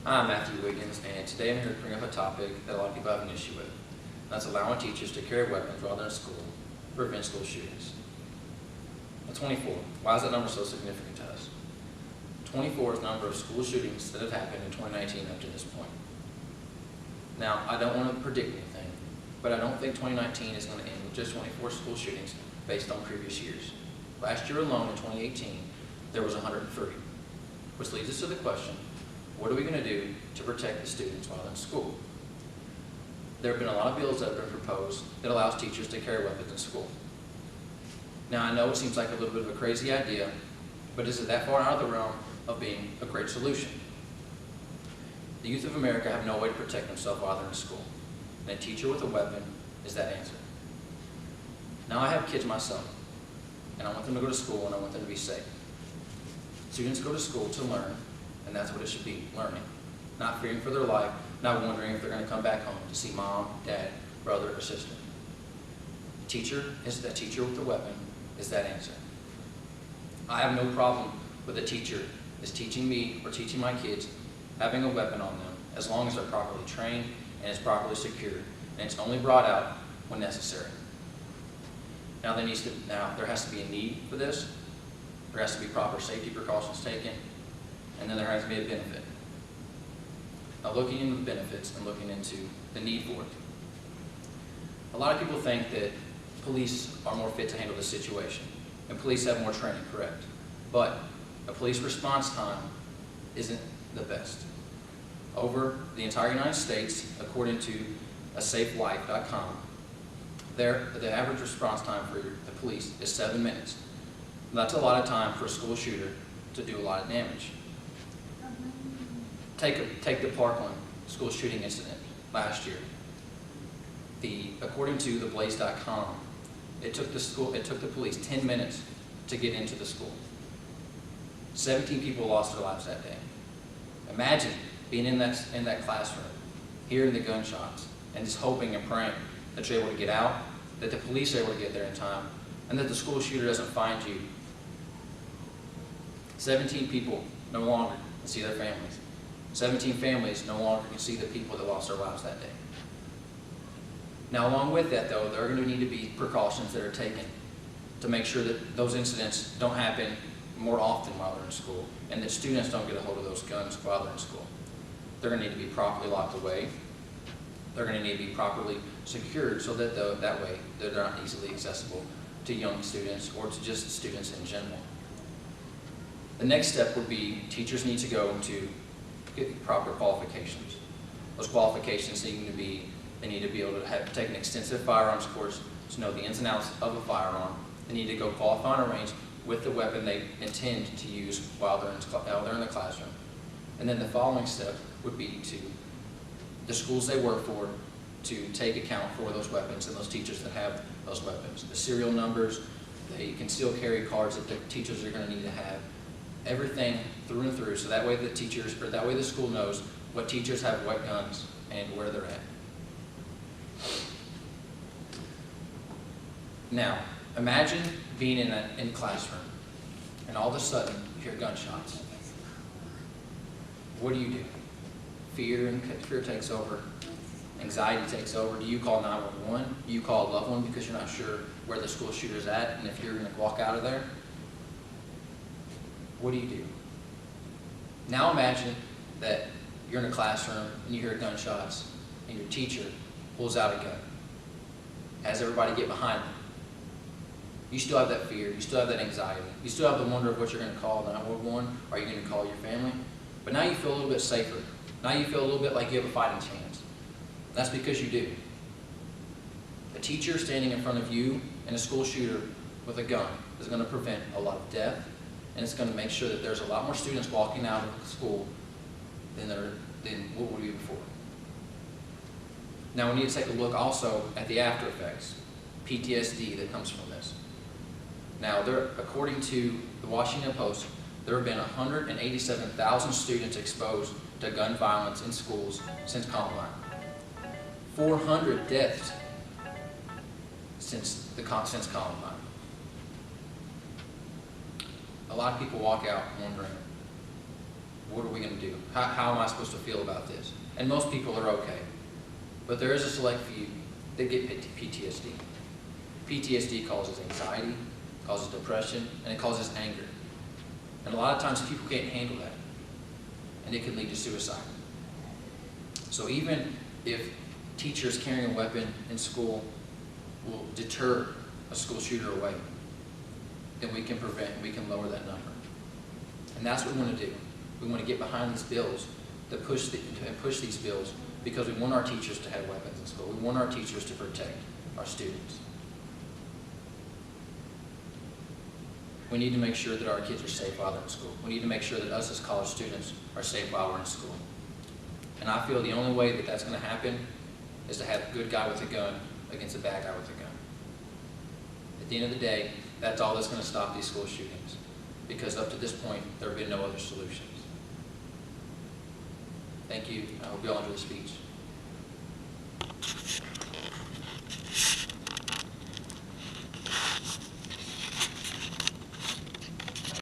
I'm Matthew Wiggins, and today I'm here to bring up a topic that a lot of people have an issue with. That's allowing teachers to carry weapons while they're in school to prevent school shootings. Now, 24. Why is that number so significant to us? 24 is the number of school shootings that have happened in 2019 up to this point. Now, I don't want to predict anything, but I don't think 2019 is going to end with just 24 school shootings based on previous years. Last year alone, in 2018, there was 130, which leads us to the question, what are we going to do to protect the students while in school? There have been a lot of bills that have been proposed that allows teachers to carry weapons in school. Now, I know it seems like a little bit of a crazy idea, but is it that far out of the realm of being a great solution? The youth of America have no way to protect themselves while they're in school, and a teacher with a weapon is that answer. Now, I have kids myself, and I want them to go to school and I want them to be safe. Students go to school to learn, and that's what it should be, learning. Not fearing for their life, not wondering if they're going to come back home to see mom, dad, brother, or sister. Teacher is that teacher with the weapon is that answer. I have no problem with a teacher is teaching me or teaching my kids having a weapon on them as long as they're properly trained and it's properly secured, and it's only brought out when necessary. Now there has to be a need for this. There has to be proper safety precautions taken, and then there has to be a benefit. Now, looking into the benefits and looking into the need for it. A lot of people think that police are more fit to handle the situation, and police have more training, correct? But a police response time isn't the best. Over the entire United States, according to asafelife.com, the average response time for the police is 7 minutes. That's a lot of time for a school shooter to do a lot of damage. Take the Parkland school shooting incident last year. According to theblaze.com, it took the police 10 minutes to get into the school. 17 people lost their lives that day. Imagine being in that classroom, hearing the gunshots, and just hoping and praying that you're able to get out, that the police are able to get there in time, and that the school shooter doesn't find you. 17 people no longer can see their families. 17 families no longer can see the people that lost their lives that day. Now, along with that, though, there are going to need to be precautions that are taken to make sure that those incidents don't happen more often while they're in school, and that students don't get a hold of those guns while they're in school. They're going to need to be properly locked away. They're going to need to be properly secured so that that way they're not easily accessible to young students or to just students in general. The next step would be teachers need to go to get proper qualifications. Those qualifications need to be, they need to be able to take an extensive firearms course to know the ins and outs of a firearm. They need to go qualify and arrange with the weapon they intend to use while they're in the classroom. And then the following step would be to the schools they work for to take account for those weapons and those teachers that have those weapons. The serial numbers, they can still carry cards that the teachers are going to need to have. Everything through and through, so that way the school knows what teachers have what guns and where they're at. Now, imagine being in a classroom and all of a sudden you hear gunshots. What do? Fear takes over. Anxiety takes over. Do you call 911? Do you call a loved one because you're not sure where the school shooter's at and if you're going to walk out of there? What do? Now imagine that you're in a classroom and you hear gunshots and your teacher pulls out a gun. Has everybody get behind them. You still have that fear, you still have that anxiety, you still have the wonder of what you're going to call 911, are you going to call your family? But now you feel a little bit safer. Now you feel a little bit like you have a fighting chance. That's because you do. A teacher standing in front of you and a school shooter with a gun is going to prevent a lot of death, and it's going to make sure that there's a lot more students walking out of school than what would be before. Now we need to take a look also at the after effects, PTSD that comes from this. Now, according to the Washington Post, there have been 187,000 students exposed to gun violence in schools since Columbine. 400 deaths since Columbine. A lot of people walk out wondering, what are we going to do? do? How am I supposed to feel about this? And most people are okay. But there is a select few that get PTSD. PTSD causes anxiety, causes depression, and it causes anger. And a lot of times people can't handle that, and it can lead to suicide. So even if teachers carrying a weapon in school will deter a school shooter away, then we can prevent, we can lower that number. And that's what we want to do. We want to get behind these bills, to push these bills, because we want our teachers to have weapons in school. We want our teachers to protect our students. We need to make sure that our kids are safe while they're in school. We need to make sure that us as college students are safe while we're in school. And I feel the only way that that's going to happen is to have a good guy with a gun against a bad guy with a gun. At the end of the day, that's all that's going to stop these school shootings. Because up to this point, there have been no other solutions. Thank you. I hope you all enjoy the speech.